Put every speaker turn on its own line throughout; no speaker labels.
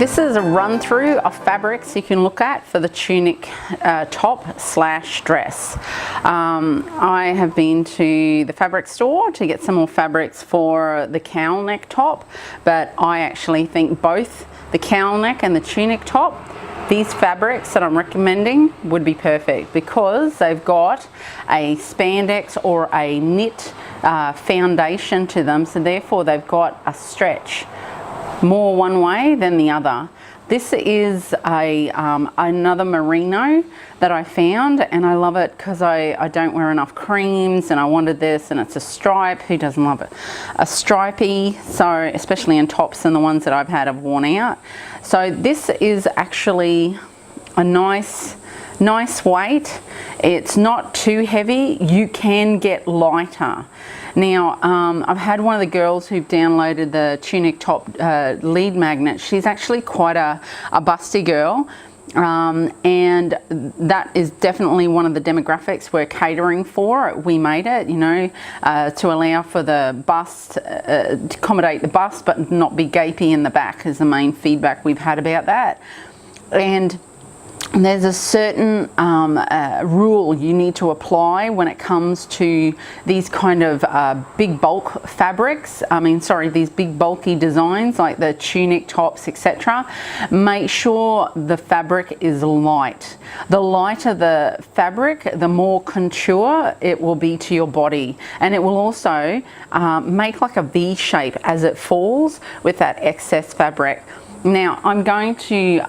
this is a run through of fabrics you can look at for the tunic top slash dress. I have been to the fabric store to get some more fabrics for the cowl neck top, but I actually think both the cowl neck and the tunic top, these fabrics that I'm recommending would be perfect because they've got a spandex or a knit foundation to them, so therefore they've got a stretch more one way than the other. This is another merino that I found, and I love it because I don't wear enough creams, and I wanted this, and it's a stripe. Who doesn't love it? A stripy, so especially in tops, and the ones that I've had have worn out. So this is actually a nice weight. It's not too heavy. You can get lighter. Now, I've had one of the girls who've downloaded the tunic top lead magnet. She's actually quite a busty girl, and that is definitely one of the demographics we're catering for. We made it, you know, to allow for the bust, to accommodate the bust, but not be gapey in the back is the main feedback we've had about that. And there's a certain rule you need to apply when it comes to these kind of big bulk fabrics. These big bulky designs like the tunic tops, etc. Make sure the fabric is light. The lighter the fabric, the more contour it will be to your body, and it will also make like a V shape as it falls with that excess fabric. Now I'm going to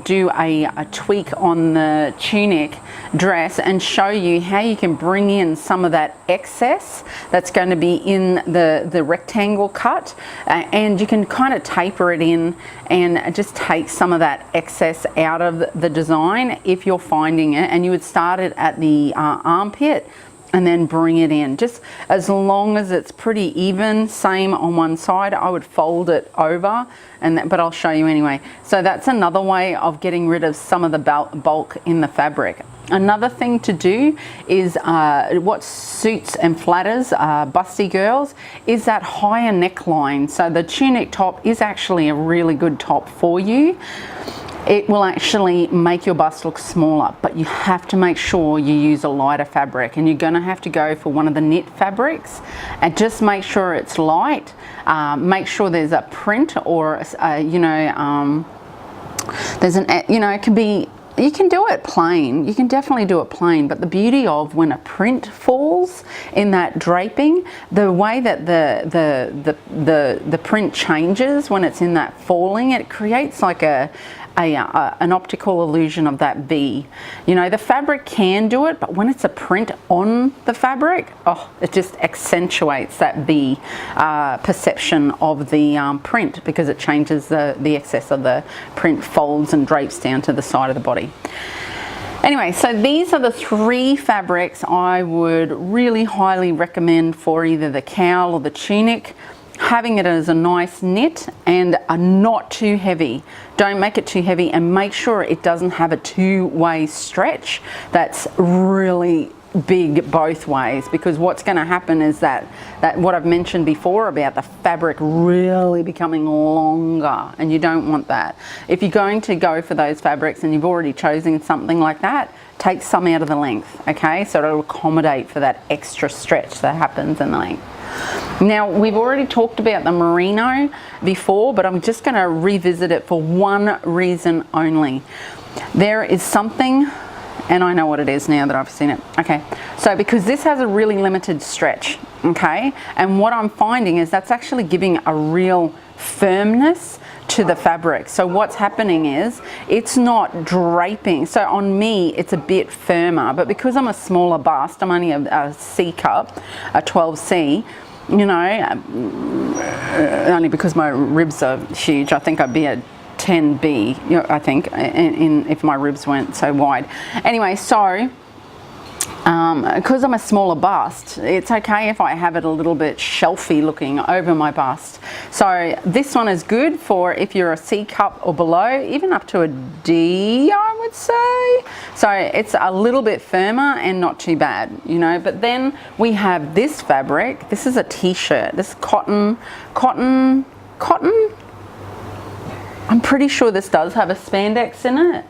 do a tweak on the tunic dress and show you how you can bring in some of that excess that's going to be in the rectangle cut, and you can kind of taper it in and just take some of that excess out of the design if you're finding it, and you would start it at the armpit and then bring it in, just as long as it's pretty even, same on one side. I would fold it over, but I'll show you anyway. So that's another way of getting rid of some of the bulk in the fabric. Another thing to do is what suits and flatters busty girls is that higher neckline. So the tunic top is actually a really good top for you. It will actually make your bust look smaller, but you have to make sure you use a lighter fabric, and you're going to have to go for one of the knit fabrics, and just make sure it's light. Make sure there's a print, or there's an, it can be, you can do it plain, you can definitely do it plain, but the beauty of when a print falls in that draping, the way that the print changes when it's in that falling, it creates like an optical illusion of that V. You know, the fabric can do it, but when it's a print on the fabric, oh, it just accentuates that V perception of the print, because it changes the excess of the print folds and drapes down to the side of the body. Anyway, so these are the three fabrics I would really highly recommend for either the cowl or the tunic. Having it as a nice knit and not too heavy. Don't make it too heavy, and make sure it doesn't have a two-way stretch that's really big both ways, because what's going to happen is that what I've mentioned before about the fabric really becoming longer, and you don't want that. If you're going to go for those fabrics and you've already chosen something like that, take some out of the length, okay? So it'll accommodate for that extra stretch that happens in the length. Now, we've already talked about the merino before, but I'm just going to revisit it for one reason only. There is something, and I know what it is now that I've seen it. Okay, so because this has a really limited stretch, okay, and what I'm finding is that's actually giving a real firmness to the fabric. So what's happening is it's not draping. So on me it's a bit firmer, but because I'm a smaller bust, I'm only a C cup, a 12C, you know, only because my ribs are huge. I think I'd be a 10B, you know, I think, if my ribs weren't so wide. Anyway, so because I'm a smaller bust, it's okay if I have it a little bit shelfy looking over my bust. So this one is good for if you're a C cup or below, even up to a D, I would say. So it's a little bit firmer and not too bad, you know. But then we have this fabric. This is a t-shirt. This cotton. I'm pretty sure this does have a spandex in it.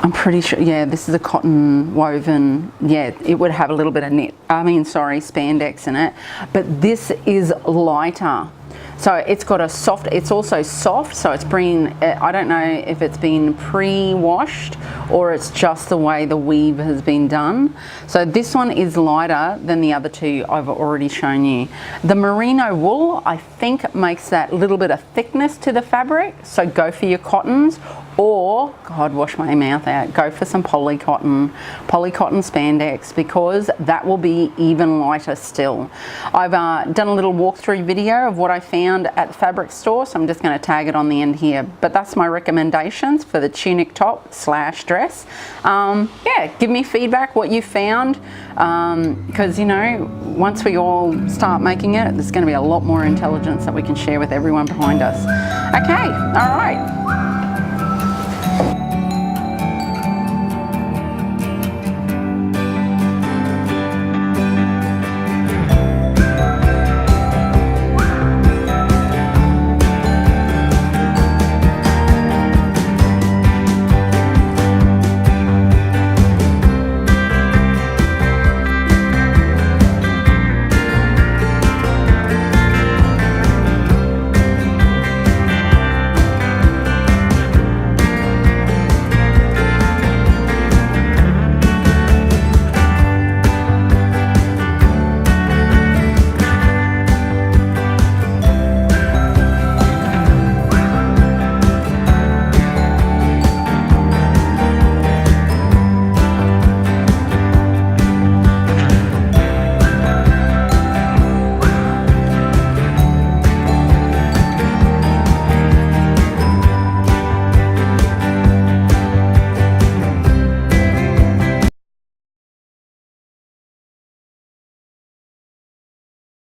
I'm pretty sure, yeah, this is a cotton woven, yeah, it would have a little bit of spandex in it, but this is lighter. So it's got a soft, it's also soft, so it's bringing, I don't know if it's been pre-washed or it's just the way the weave has been done. So this one is lighter than the other two I've already shown you. The merino wool, I think, makes that little bit of thickness to the fabric, so go for your cottons, or, God, wash my mouth out, go for some poly cotton spandex, because that will be even lighter still. I've done a little walkthrough video of what I found at the fabric store, so I'm just going to tag it on the end here. But that's my recommendations for the tunic top / dress. Yeah, give me feedback what you found, because you know, once we all start making it, there's going to be a lot more intelligence that we can share with everyone behind us. Okay, all right.